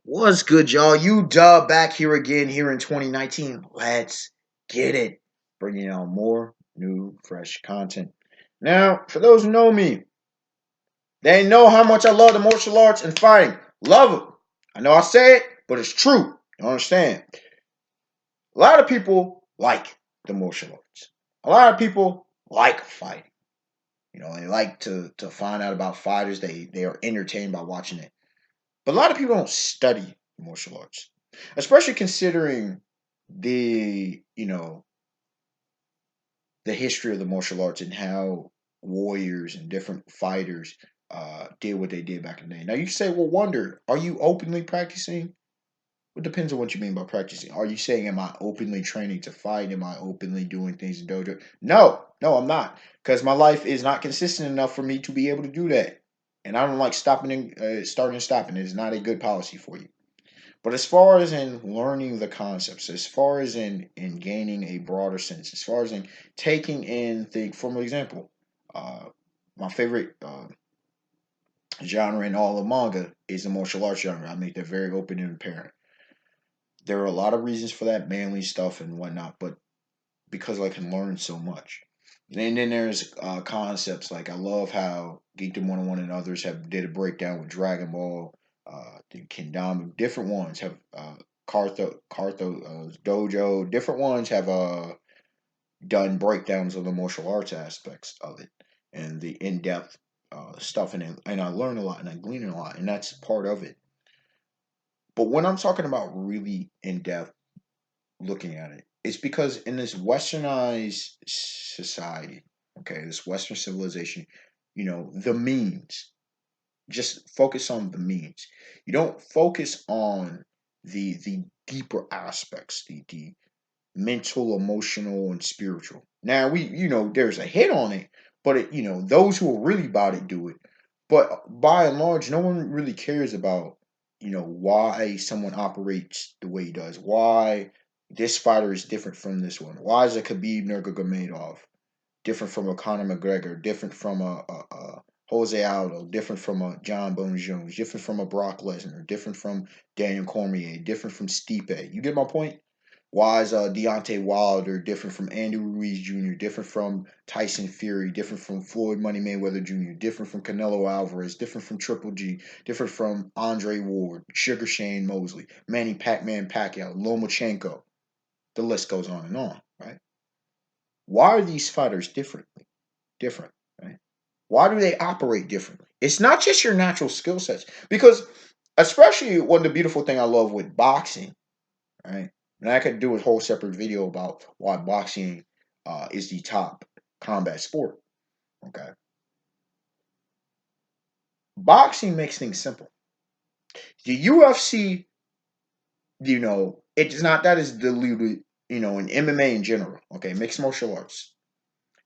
What's good, y'all? Dub back here again here in 2019. Let's get it. Bringing y'all more new, fresh content. Now, for those who know me, they know how much I love the martial arts and fighting. Love it. I know I say it, but it's true. You understand? A lot of people like the martial arts. A lot of people like fighting. They like to find out about fighters. They are entertained by watching it. But a lot of people don't study martial arts, especially considering the the history of the martial arts and how warriors and different fighters did what they did back in the day. Now you say, well, wonder, are you openly practicing? It depends on what you mean by practicing. Are you saying, am I openly training to fight? Am I openly doing things in dojo? No, no, I'm not, because my life is not consistent enough for me to be able to do that, and I don't like stopping and starting and stopping. It is not a good policy for you. But as far as in learning the concepts, as far as in gaining a broader sense, as far as in taking in the, for example, uh, my favorite genre in all of manga is the martial arts genre. I make that very open and apparent. There are a lot of reasons for that, manly stuff and whatnot, but because I can learn so much. And then there's concepts like I love how Geekdom 101 and others have did a breakdown with Dragon Ball, the Kendama. Different ones have Cartho Dojo. Different ones have done breakdowns of the martial arts aspects of it and the in depth stuff. And I learn a lot and I glean a lot, and that's part of it. But when I'm talking about really in depth looking at it, it's because in this westernized society, okay, this Western civilization, the means, just focus on the means. You don't focus on the deeper aspects, the mental, emotional, and spiritual. Now there's a hit on it, but those who are really about it do it. But by and large, no one really cares about why someone operates the way he does, why this fighter is different from this one, why is a Khabib Nurmagomedov different from a Conor McGregor, different from a Jose Aldo, different from a John Bones Jones, different from a Brock Lesnar, different from Daniel Cormier, different from Stipe. You get my point? Why is Deontay Wilder different from Andy Ruiz Jr., different from Tyson Fury, different from Floyd Money Mayweather Jr., different from Canelo Alvarez, different from Triple G, different from Andre Ward, Sugar Shane Mosley, Manny Pac-Man Pacquiao, Lomachenko. The list goes on, right? Why are these fighters different, right? Why do they operate differently? It's not just your natural skill sets, because especially one of the beautiful thing I love with boxing, right? And I could do a whole separate video about why boxing is the top combat sport. Okay, boxing makes things simple. The UFC, it's not that it's diluted. In MMA in general, okay, mixed martial arts.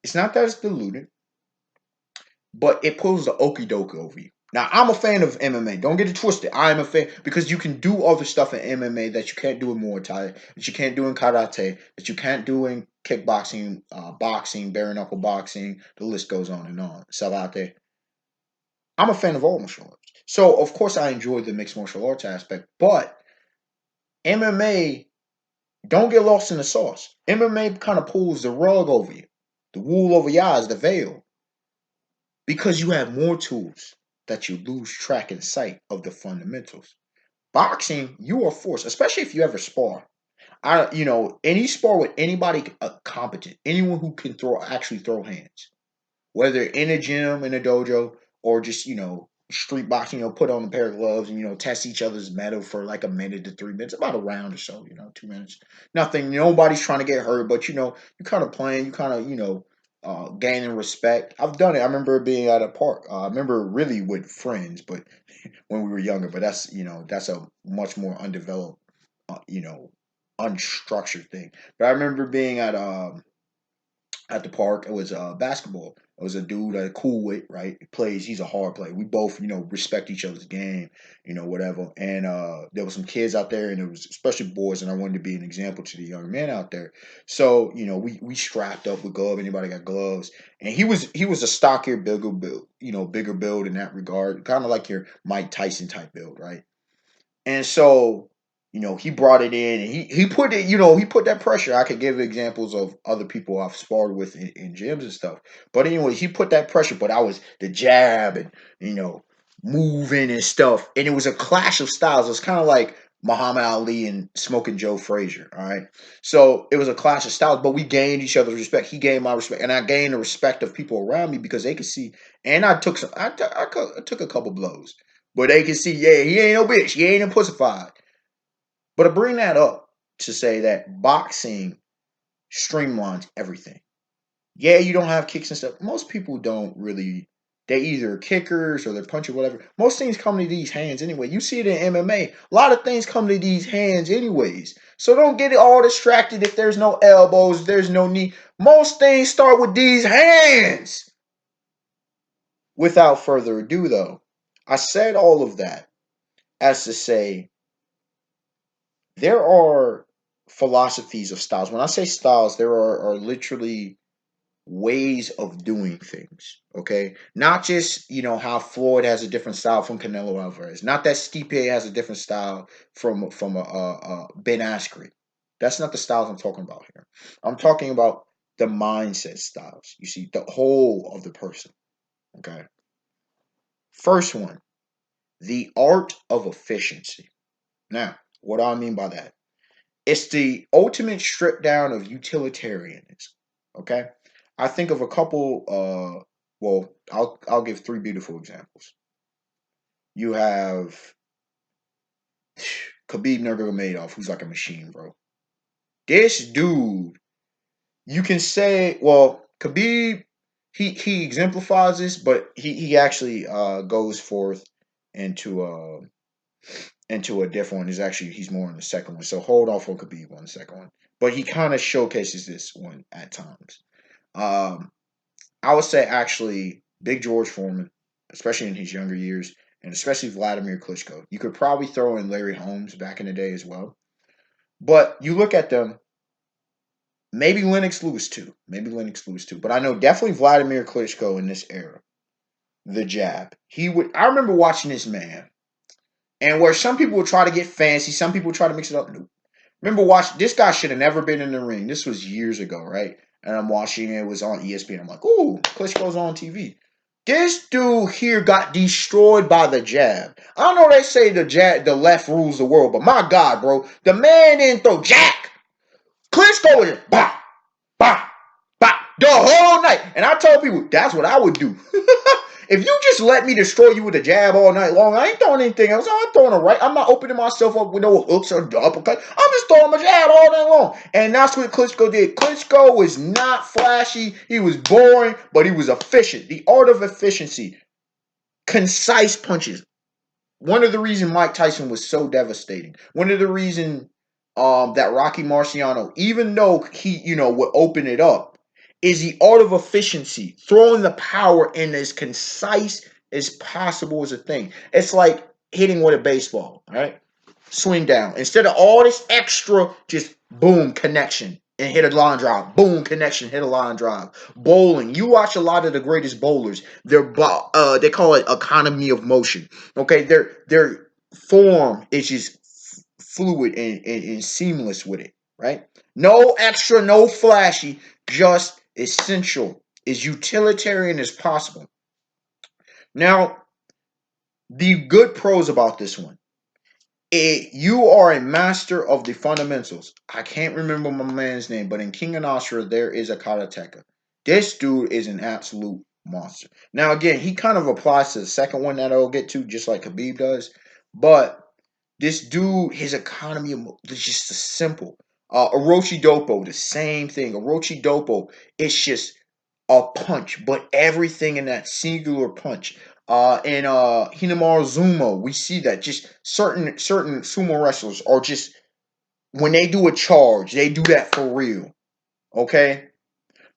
It's not that it's diluted, but it pulls the okie doke over you. Now, I'm a fan of MMA. Don't get it twisted. I am a fan because you can do other stuff in MMA that you can't do in Muay Thai, that you can't do in karate, that you can't do in kickboxing, boxing, bare knuckle boxing. The list goes on and on. Sabate. I'm a fan of all martial arts. So, of course, I enjoy the mixed martial arts aspect, but MMA, don't get lost in the sauce. MMA kind of pulls the rug over you, the wool over your eyes, the veil, because you have more tools that you lose track and sight of the fundamentals. Boxing, you are forced, especially if you ever spar. Any spar with anybody competent, anyone who can actually throw hands, whether in a gym, in a dojo, or just street boxing. Put on a pair of gloves and test each other's metal for like a minute to 3 minutes, about a round or so. 2 minutes, nothing. Nobody's trying to get hurt, but you kind of playing, you kind of gaining respect. I've done it. I remember being at a park. I remember really with friends, but when we were younger. But that's a much more undeveloped, uh, you know, unstructured thing. But I remember being at the park. It was basketball. It was a dude I cool with, right? He plays. He's a hard player. We both, respect each other's game, whatever. And there was some kids out there, and it was especially boys. And I wanted to be an example to the young men out there. So we strapped up with gloves. Anybody got gloves? And he was a stockier, bigger build, bigger build in that regard, kind of like your Mike Tyson type build, right? And so, he brought it in and he put it, he put that pressure. I could give examples of other people I've sparred with in gyms and stuff. But anyway, he put that pressure, but I was the jab and, moving and stuff. And it was a clash of styles. It's kind of like Muhammad Ali and Smoking Joe Frazier. All right. So it was a clash of styles, but we gained each other's respect. He gained my respect, and I gained the respect of people around me because they could see. And I took some, I took a couple blows. But they can see, yeah, he ain't no bitch. He ain't a pussified. But I bring that up to say that boxing streamlines everything. Yeah, you don't have kicks and stuff. Most people don't really. They either kickers or they're punching, whatever. Most things come to these hands anyway. You see it in MMA. A lot of things come to these hands anyways. So don't get it all distracted if there's no elbows, there's no knee. Most things start with these hands. Without further ado, though, I said all of that as to say there are philosophies of styles. When I say styles, there are literally ways of doing things. Okay, not just how Floyd has a different style from Canelo Alvarez. Not that Stipe has a different style from Ben Askren. That's not the styles I'm talking about here. I'm talking about the mindset styles. You see, the whole of the person. Okay. First one, the art of efficiency. Now, what do I mean by that? It's the ultimate strip down of utilitarianism. Okay, I think of a couple. Well, I'll give three beautiful examples. You have Khabib Nurmagomedov, who's like a machine, bro. This dude, you can say, well, Khabib, he exemplifies this, but he actually goes forth into into a different one. He's more in the second one. So hold off on Khabib on the second one. But he kind of showcases this one at times. Um, I would say actually Big George Foreman, especially in his younger years, and especially Vladimir Klitschko. You could probably throw in Larry Holmes back in the day as well. But you look at them, maybe Lennox Lewis too. Maybe Lennox Lewis too. But I know definitely Vladimir Klitschko in this era. The jab. I remember watching this man. And where some people would try to get fancy, some people would try to mix it up. Nope. Remember, this guy should have never been in the ring. This was years ago, right? And I'm watching it was on ESPN. I'm like, ooh, Klitschko's on TV. This dude here got destroyed by the jab. I know they say the left rules the world, but my God, bro, the man didn't throw jack. Klitschko was just bah, bah, bah, the whole night. And I told people that's what I would do. If you just let me destroy you with a jab all night long, I ain't throwing anything else. I'm throwing a right. I'm not opening myself up with no hooks or uppercut. I'm just throwing my jab all night long. And that's what Klitschko did. Klitschko was not flashy. He was boring, but he was efficient. The art of efficiency. Concise punches. One of the reasons Mike Tyson was so devastating. One of the reasons that Rocky Marciano, even though he, would open it up, is the art of efficiency, throwing the power in as concise as possible is a thing. It's like hitting with a baseball, all right? Swing down. Instead of all this extra, just boom, connection and hit a line drive. Boom, connection, hit a line drive. Bowling. You watch a lot of the greatest bowlers. They call it economy of motion. Okay, their form is just fluid and seamless with it, right? No extra, no flashy, just essential, as utilitarian as possible. Now, the good pros about this one. You are a master of the fundamentals. I can't remember my man's name, but in King and Ashura, there is a karateka. This dude is an absolute monster. Now, again, he kind of applies to the second one that I'll get to, just like Khabib does. But this dude, his economy is just simple. Orochi Dopo, the same thing. Orochi Dopo, it's just a punch, but everything in that singular punch. In Hinamaru Zuma, we see that just certain sumo wrestlers are just when they do a charge, they do that for real. Okay,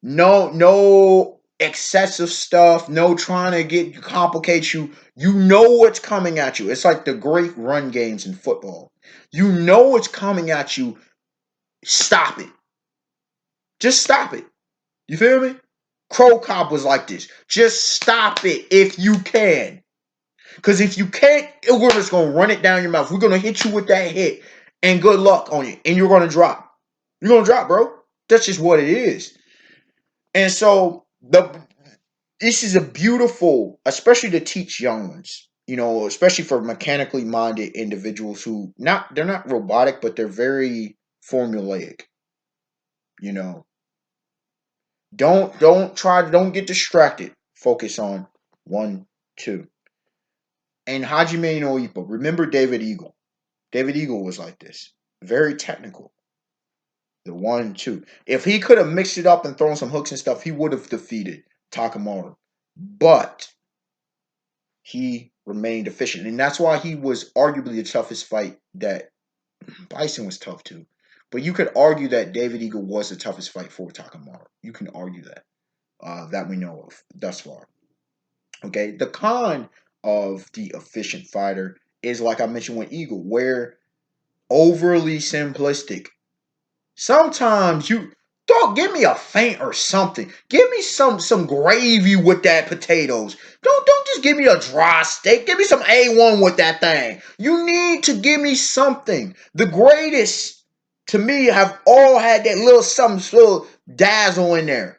no excessive stuff, no trying to get complicate you. You know what's coming at you. It's like the great run games in football. You know what's coming at you. Stop it. Just stop it. You feel me? Crow Cop was like this. Just stop it if you can. Because if you can't, we're just gonna run it down your mouth. We're gonna hit you with that hit, and good luck on you, and you're gonna drop. You're gonna drop, bro. That's just what it is. And so this is a beautiful, especially to teach young ones. Especially for mechanically minded individuals who they're not robotic, but they're very formulaic. You know, don't get distracted. Focus on 1, 2. And Hajime no Ippo. Remember David Eagle. David Eagle was like this. Very technical. The 1, 2. If he could have mixed it up and thrown some hooks and stuff, he would have defeated Takamura. But he remained efficient. And that's why he was arguably the toughest fight. That Bison was tough too. But you could argue that David Eagle was the toughest fight for Takamura. You can argue that. That we know of thus far. Okay. The con of the efficient fighter is, like I mentioned with Eagle, where overly simplistic. Sometimes you don't give me a feint or something. Give me some gravy with that potatoes. Don't just give me a dry steak. Give me some A1 with that thing. You need to give me something. The greatest to me have all had that little something, little dazzle in there.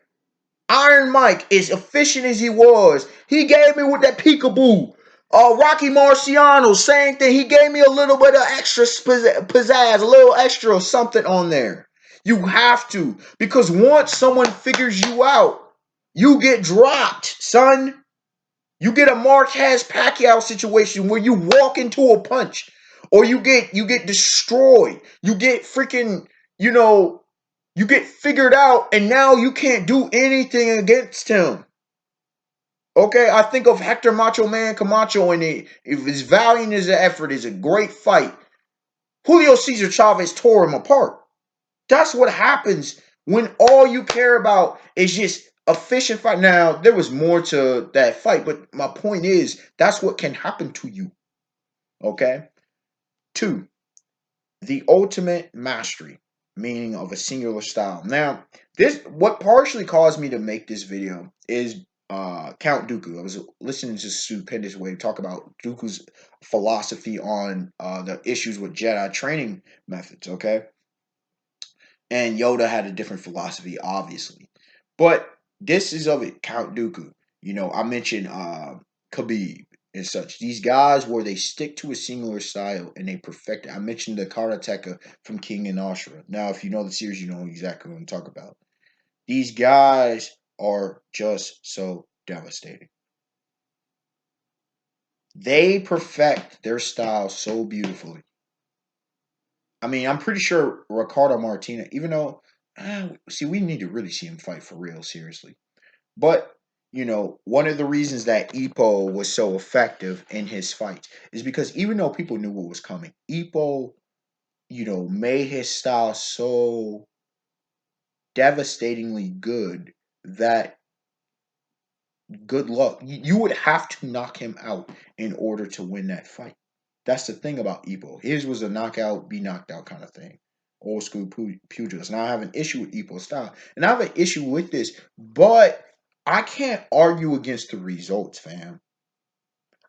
Iron Mike, as efficient as he was, he gave me with that peekaboo. Rocky Marciano, same thing. He gave me a little bit of extra pizzazz, a little extra something on there. You have to, because once someone figures you out, you get dropped, son. You get a Marquez Pacquiao situation where you walk into a punch, or you get destroyed. You get freaking, you get figured out, and now you can't do anything against him. Okay, I think of Hector Macho Man Camacho, and if his valiant as an effort is a great fight, Julio Cesar Chavez tore him apart. That's what happens when all you care about is just efficient fight. Now, there was more to that fight, but my point is that's what can happen to you. Okay? 2, the ultimate mastery, meaning of a singular style. Now, this what partially caused me to make this video is Count Dooku. I was listening to Stupendous Wave talk about Dooku's philosophy on the issues with Jedi training methods. Okay, and Yoda had a different philosophy, obviously, but this is of it. Count Dooku. I mentioned Khabib and such. These guys where they stick to a singular style and they perfect it. I mentioned the karateka from King and Ashura. Now, if you know the series, you know exactly what I'm talking about. These guys are just so devastating. They perfect their style so beautifully. I mean, I'm pretty sure Ricardo Martinez, even though, see, we need to really see him fight for real, seriously. But one of the reasons that Ipo was so effective in his fights is because even though people knew what was coming, Ipo, made his style so devastatingly good that good luck. You would have to knock him out in order to win that fight. That's the thing about Ipo. His was a knockout, be knocked out kind of thing. Old school pugilist. Now I have an issue with Ipo's style. And I have an issue with this, but I can't argue against the results, fam.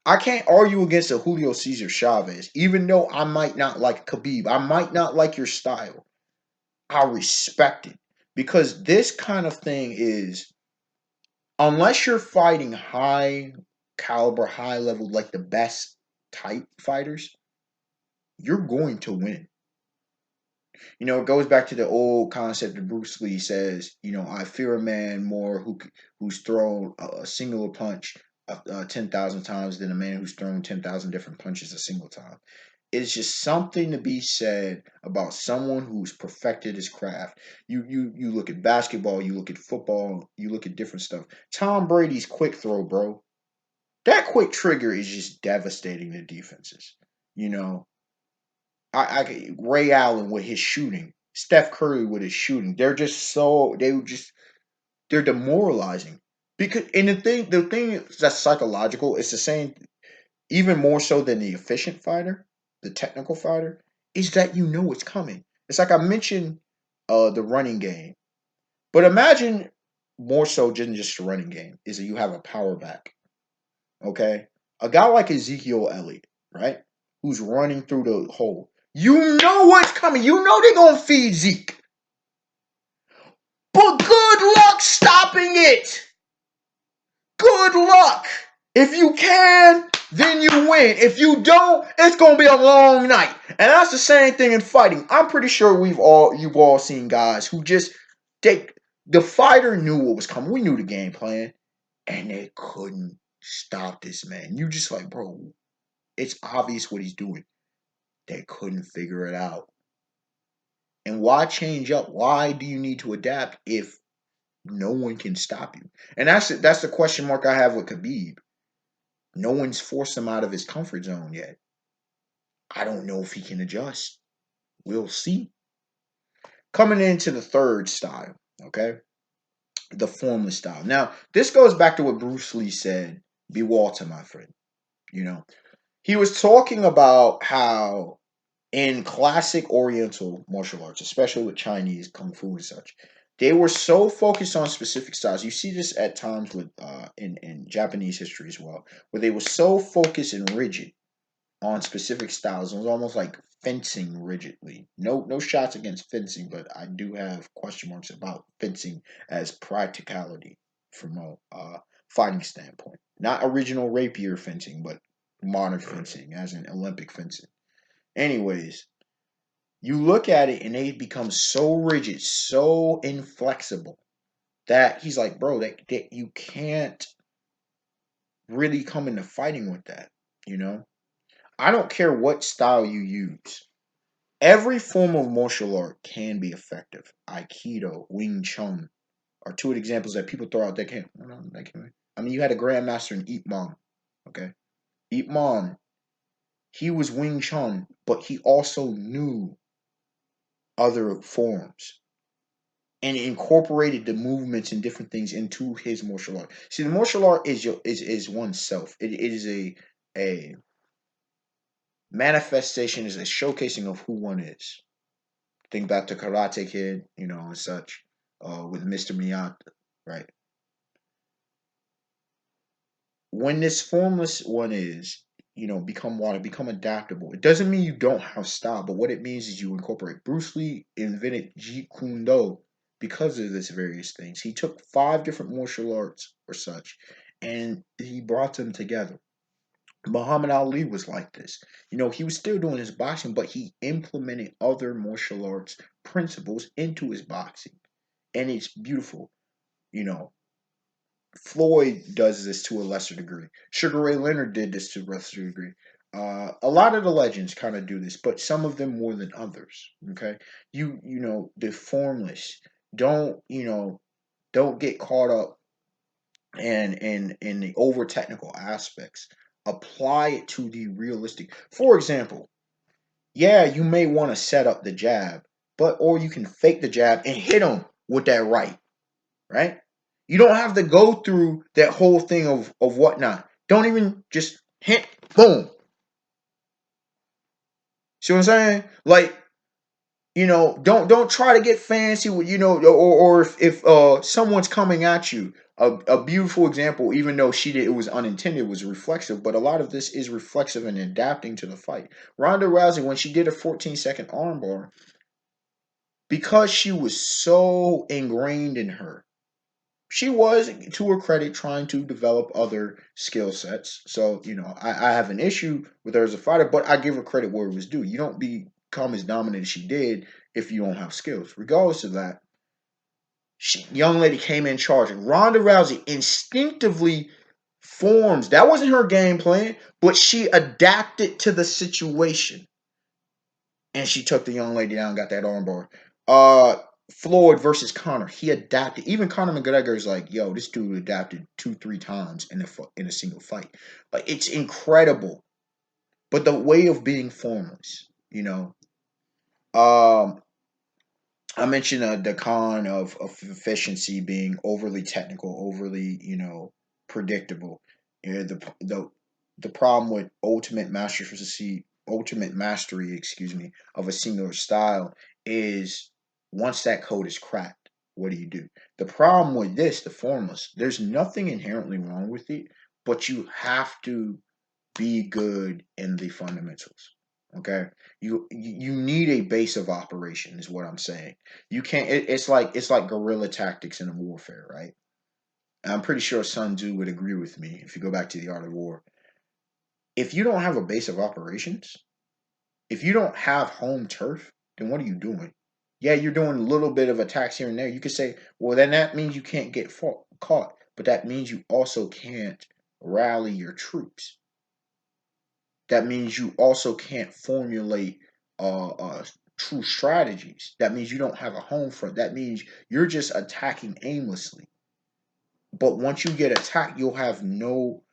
I can't argue against a Julio Cesar Chavez, even though I might not like Khabib. I might not like your style. I respect it. Because this kind of thing is, unless you're fighting high caliber, high level, like the best type fighters, you're going to win. It goes back to the old concept that Bruce Lee says, I fear a man more who's thrown a singular punch 10,000 times than a man who's thrown 10,000 different punches a single time. It's just something to be said about someone who's perfected his craft. You look at basketball, you look at football, you look at different stuff. Tom Brady's quick throw, bro. That quick trigger is just devastating to defenses. You know, Ray Allen with his shooting, Steph Curry with his shooting. They're demoralizing because and the thing that's psychological. It's the same, even more so than the efficient fighter, the technical fighter, is that it's coming. It's like I mentioned, the running game, but imagine more so than just a running game is that you have a power back. Okay, A guy like Ezekiel Elliott, right? Who's running through the hole. You know what's coming. You know they're going to feed Zeke. But good luck stopping it. Good luck. If you can, then you win. If you don't, it's gonna be a long night. And that's the same thing in fighting. I'm pretty sure you've all seen guys who just the fighter knew what was coming. We knew the game plan, and they couldn't stop this man. You just like, bro, it's obvious what he's doing. They couldn't figure it out. And why change up? Why do you need to adapt if no one can stop you? And that's the question mark I have with Khabib. No one's forced him out of his comfort zone yet. I don't know if he can adjust. We'll see. Coming into the third style, okay? The formless style. Now, this goes back to what Bruce Lee said, be Walter, my friend. You know, he was talking about how in classic Oriental martial arts, especially with Chinese Kung Fu and such, they were so focused on specific styles. You see this at times with in Japanese history as well, where they were so focused and rigid on specific styles. It was almost like fencing rigidly. No shots against fencing, but I do have question marks about fencing as practicality from a fighting standpoint. Not original rapier fencing, but modern fencing, as in Olympic fencing. Anyways, you look at it and they become so rigid, so inflexible that he's like, bro, that you can't really come into fighting with that, you know? I don't care what style you use. Every form of martial art can be effective. Aikido, Wing Chun are two examples that people throw out that can't. I mean, you had a grandmaster in Ip Man. Okay, Ip Man, he was Wing Chun, but he also knew other forms and incorporated the movements and different things into his martial art. See, the martial art is oneself. It is a manifestation, is a showcasing of who one is. Think back to Karate Kid, and such, with Mr. Miyagi, right? When this formless one is, become water, become adaptable. It doesn't mean you don't have style, but what it means is you incorporate. Bruce Lee invented Jeet Kune Do because of this various things. He took 5 different martial arts or such, and he brought them together. Muhammad Ali was like this. He was still doing his boxing, but he implemented other martial arts principles into his boxing. And it's beautiful. You know, Floyd does this to a lesser degree. Sugar Ray Leonard did this to a lesser degree. A lot of the legends kind of do this, but some of them more than others. Okay, the formless. Don't get caught up in the over technical aspects. Apply it to the realistic. For example, yeah, you may want to set up the jab, or you can fake the jab and hit him with that right? You don't have to go through that whole thing of whatnot. Don't even just hit, boom. See what I'm saying? Like, don't try to get fancy with, or if someone's coming at you. A beautiful example, even though it was unintended, was reflexive, but a lot of this is reflexive and adapting to the fight. Ronda Rousey, when she did a 14-second armbar, because she was so ingrained in her, she was, to her credit, trying to develop other skill sets. So, I have an issue with her as a fighter, but I give her credit where it was due. You don't become as dominant as she did if you don't have skills. Regardless of that, young lady came in charging. Ronda Rousey instinctively forms. That wasn't her game plan, but she adapted to the situation. And she took the young lady down, got that armbar. Floyd versus Conor, he adapted. Even Conor McGregor is like, yo, this dude adapted 2-3 times in a single fight. Like, it's incredible. But the way of being formless, um, I mentioned the con of efficiency being overly technical, overly predictable. The problem with ultimate mastery, excuse me, of a singular style is once that code is cracked, what do you do? The problem with this, the formless, there's nothing inherently wrong with it, but you have to be good in the fundamentals. Okay, you need a base of operation, is what I'm saying. You can't. It's like guerrilla tactics in a warfare, right? And I'm pretty sure Sun Tzu would agree with me if you go back to the Art of War. If you don't have a base of operations, if you don't have home turf, then what are you doing? Yeah, you're doing a little bit of attacks here and there. You could say, well, then that means you can't get caught, but that means you also can't rally your troops. That means you also can't formulate true strategies. That means you don't have a home front. That means you're just attacking aimlessly. But once you get attacked, you'll have no.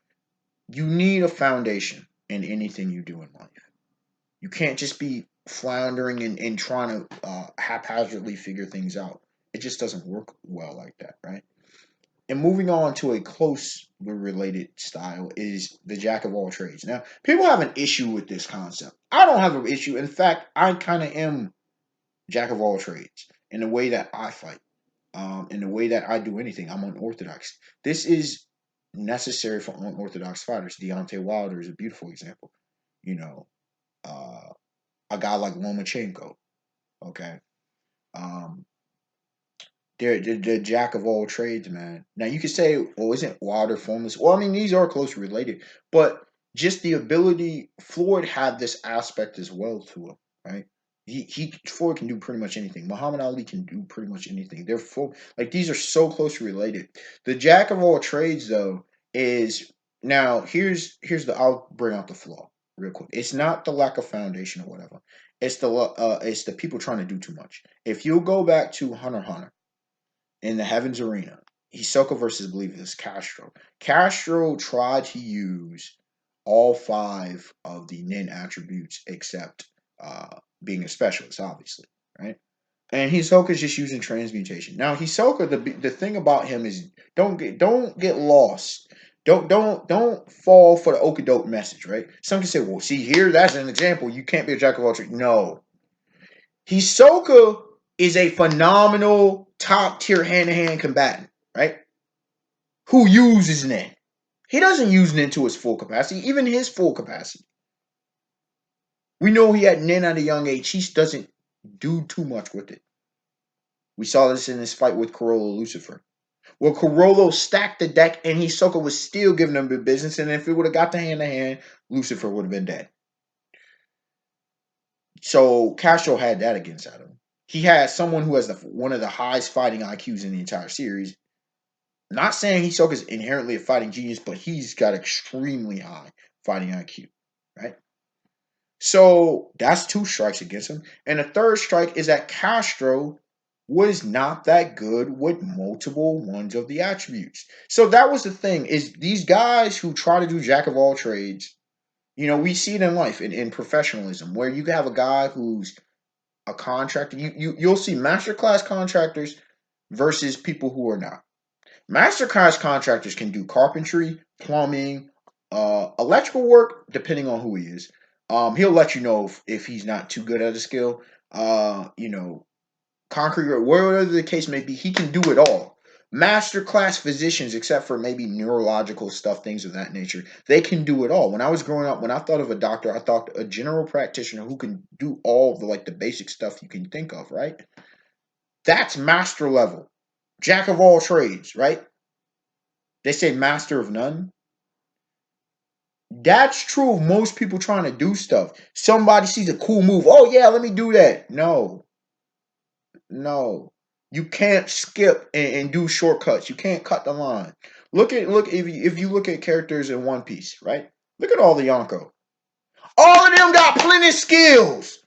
You need a foundation in anything you do in life. You can't just be floundering and trying to haphazardly figure things out. It just doesn't work well like that, right? And moving on to a close related style is the jack of all trades. Now, people have an issue with this concept. I don't have an issue. In fact, I kind of am jack of all trades in the way that I fight, in the way that I do anything. I'm unorthodox. This is necessary for unorthodox fighters. Deontay Wilder is a beautiful example. You know, uh, a guy like Lomachenko. Okay, um, they're the jack of all trades, man. Now you could say, "Oh, isn't Wilder formless?" Well, I mean, these are closely related, but just the ability Floyd had this aspect as well to him, right? Floyd can do pretty much anything. Muhammad Ali can do pretty much anything. They're full like these are so closely related. The jack of all trades, though, is now here's the I'll bring out the flaw real quick. It's not the lack of foundation or whatever. It's the people trying to do too much. If you go back to Hunter x Hunter in the Heavens Arena, Hisoka versus I believe it was Castro. Castro tried to use all five of the Nin attributes except being a specialist, obviously, right? And Hisoka's just using transmutation. Now Hisoka, the thing about him is don't get lost. Don't fall for the okadoke message, right? Some can say, well, see here, that's an example. You can't be a jack of all trades. No, Hisoka is a phenomenal top tier hand to hand combatant, right? Who uses Nen. He doesn't use Nen to his full capacity, even his full capacity. We know he had Nen at a young age. He doesn't do too much with it. We saw this in his fight with Corolla Lucifer. Well, Corolla stacked the deck and Hisoka was still giving him the business. And if it would have got to hand, Lucifer would have been dead. So Castro had that against him. He had someone who has one of the highest fighting IQs in the entire series. Not saying Hisoka's inherently a fighting genius, but he's got extremely high fighting IQ, right? So that's two strikes against him. And the third strike is that Castro was not that good with multiple ones of the attributes. So that was the thing, is these guys who try to do jack of all trades, we see it in life, in professionalism, where you can have a guy who's a contractor. You'll see masterclass contractors versus people who are not. Masterclass contractors can do carpentry, plumbing, electrical work, depending on who he is. He'll let you know if he's not too good at a skill. Concrete or whatever the case may be, he can do it all. Masterclass physicians, except for maybe neurological stuff, things of that nature, they can do it all. When I was growing up, when I thought of a doctor, I thought a general practitioner who can do all the basic stuff you can think of, right? That's master level. Jack of all trades, right? They say master of none. That's true of most people trying to do stuff. Somebody sees a cool move. Oh yeah, let me do that. No, no. You can't skip and do shortcuts. You can't cut the line. Look if you look at characters in One Piece, right? Look at all the Yonko. All of them got plenty of skills.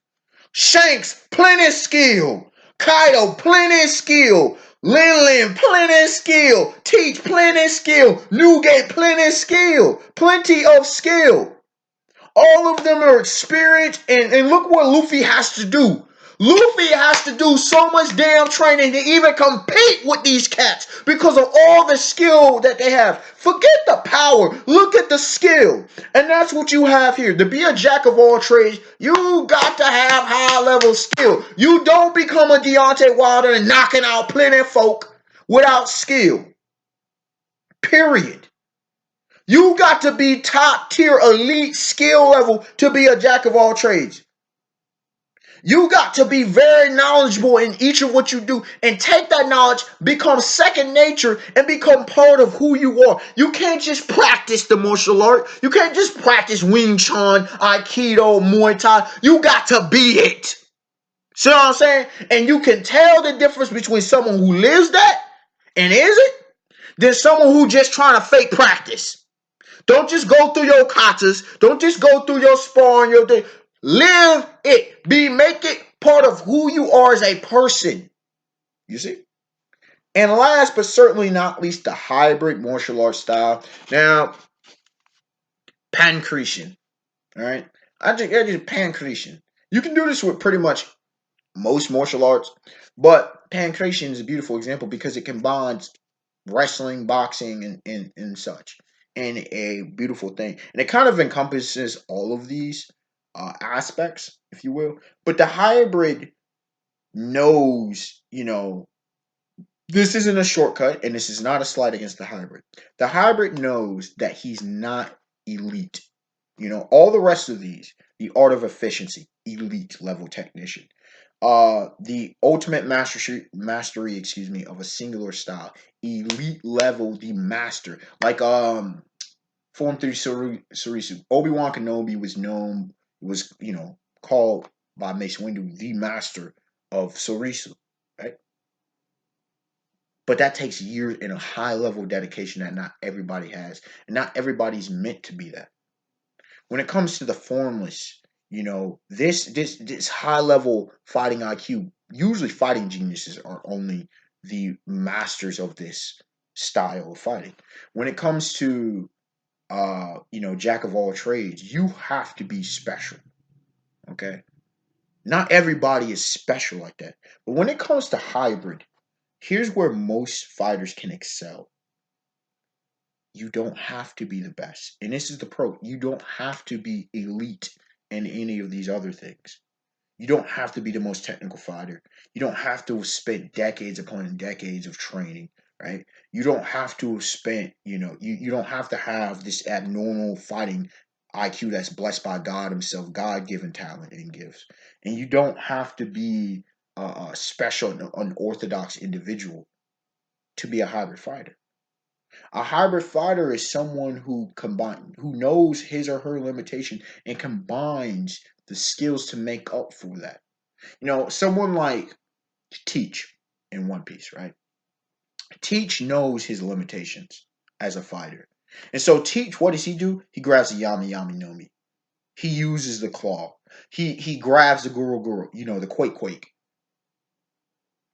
Shanks, plenty of skill. Kaido, plenty of skill. Lin, plenty of skill. Teach, plenty of skill. Newgate, plenty of skill. Plenty of skill. All of them are experienced, and look what Luffy has to do. Luffy has to do so much damn training to even compete with these cats because of all the skill that they have. Forget the power. Look at the skill. And that's what you have here. To be a jack of all trades, you got to have high level skill. You don't become a Deontay Wilder and knocking out plenty of folk without skill. Period. You got to be top tier elite skill level to be a jack of all trades. You got to be very knowledgeable in each of what you do and take that knowledge, become second nature, and become part of who you are. You can't just practice the martial art. You can't just practice Wing Chun, Aikido, Muay Thai. You got to be it. See what I'm saying? And you can tell the difference between someone who lives that and isn't than someone who just trying to fake practice. Don't just go through your katas. Don't just go through your sparring, your thing. Live it. Make it part of who you are as a person. You see? And last but certainly not least, the hybrid martial arts style. Now, pancreation. All right? I just pancreation. You can do this with pretty much most martial arts, but pancreation is a beautiful example because it combines wrestling, boxing, and such in a beautiful thing. And it kind of encompasses all of these aspects, if you will. But the hybrid knows, this isn't a shortcut and this is not a slight against the hybrid. The hybrid knows that he's not elite. All the rest of these, the art of efficiency, elite level technician. The ultimate mastery, of a singular style, elite level, the master. Like Form 3 Surisu. Obi-Wan Kenobi was called by Mace Windu the master of Surisu, right? But that takes years and a high level of dedication that not everybody has. And not everybody's meant to be that. When it comes to the formless, this high level fighting IQ, usually fighting geniuses are only the masters of this style of fighting. When it comes to jack of all trades, you have to be special. Okay? Not everybody is special like that. But when it comes to hybrid, here's where most fighters can excel. You don't have to be the best. And this is the pro. You don't have to be elite in any of these other things. You don't have to be the most technical fighter. You don't have to have spent decades upon decades of training, right? You don't have to have spent, you don't have to have this abnormal fighting IQ that's blessed by God Himself, God given talent and gifts. And you don't have to be a special, unorthodox individual to be a hybrid fighter. A hybrid fighter is someone who knows his or her limitation and combines the skills to make up for that. Someone like Teach in One Piece, right? Teach knows his limitations as a fighter. And so Teach, what does he do? He grabs the Yami Yami no Mi. He uses the claw. He grabs the Guru Guru, the Quake Quake.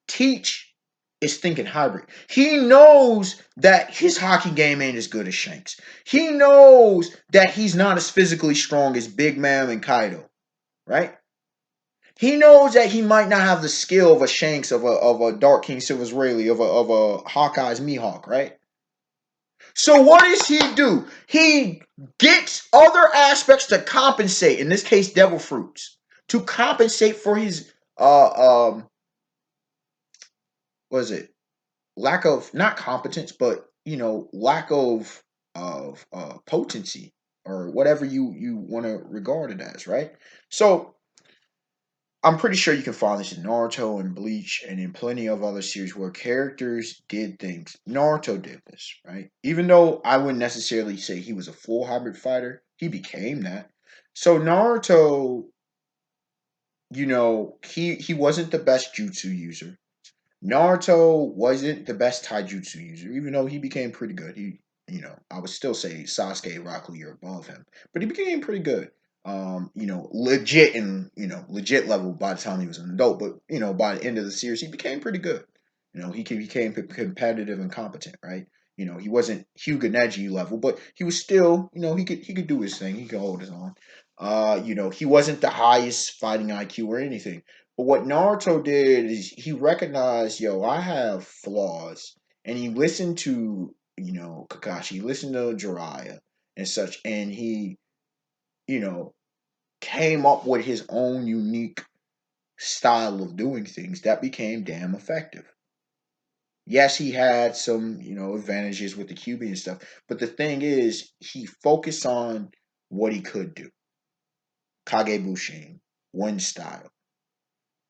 Teach is thinking hybrid. He knows that his hockey game ain't as good as Shanks. He knows that he's not as physically strong as Big Mom and Kaido, right? He knows that he might not have the skill of a Shanks, of a Dark King Silver's Rayleigh, of a Hawkeye's Mihawk, right? So what does he do? He gets other aspects to compensate. In this case, devil fruits to compensate for his what is it? Lack of not competence, but lack of potency or whatever you want to regard it as, right? So I'm pretty sure you can find this in Naruto and Bleach and in plenty of other series where characters did things. Naruto did this, right? Even though I wouldn't necessarily say he was a full hybrid fighter, he became that. So Naruto, he wasn't the best jutsu user. Naruto wasn't the best taijutsu user, even though he became pretty good. I would still say Sasuke, Rock Lee are above him, but he became pretty good. Legit and legit level by the time he was an adult. But by the end of the series, he became pretty good. He became competitive and competent, right? He wasn't Hyuga Neji level, but he was still, he could do his thing. He could hold his own. He wasn't the highest fighting IQ or anything. But what Naruto did is he recognized, yo, I have flaws, and he listened to Kakashi, listened to Jiraiya and such, and he you know came up with his own unique style of doing things that became damn effective. Yes, he had some, advantages with the QB and stuff, but the thing is, he focused on what he could do. Kage Bushin, one style.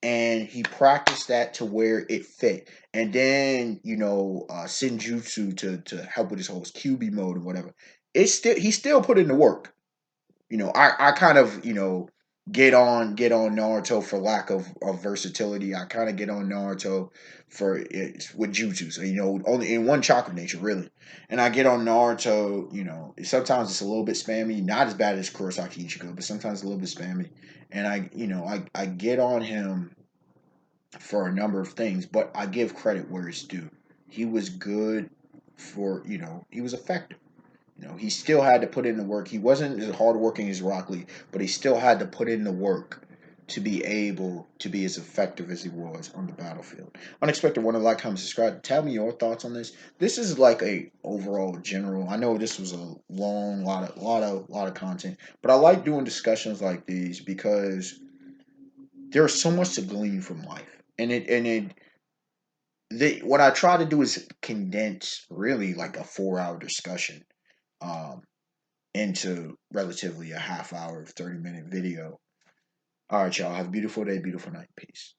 And he practiced that to where it fit. And then, Senjutsu to help with his whole QB mode and whatever. He still put in the work. I kind of, get on Naruto for lack of versatility. I kind of get on Naruto for it with jutsu. So, only in one chakra nature, really. And I get on Naruto, sometimes it's a little bit spammy, not as bad as Kurosaki Ichigo, but sometimes a little bit spammy. And I get on him for a number of things, but I give credit where it's due. He was good he was effective. He still had to put in the work. He wasn't as hardworking as Rock Lee, but he still had to put in the work to be able to be as effective as he was on the battlefield. Unexpected one to like, comment, subscribe. Tell me your thoughts on this. This is like a overall general. I know this was a long lot of content, but I like doing discussions like these because there's so much to glean from life, what I try to do is condense really like a 4 hour discussion um, into relatively a half hour, 30-minute video. All right, y'all. Have a beautiful day, beautiful night. Peace.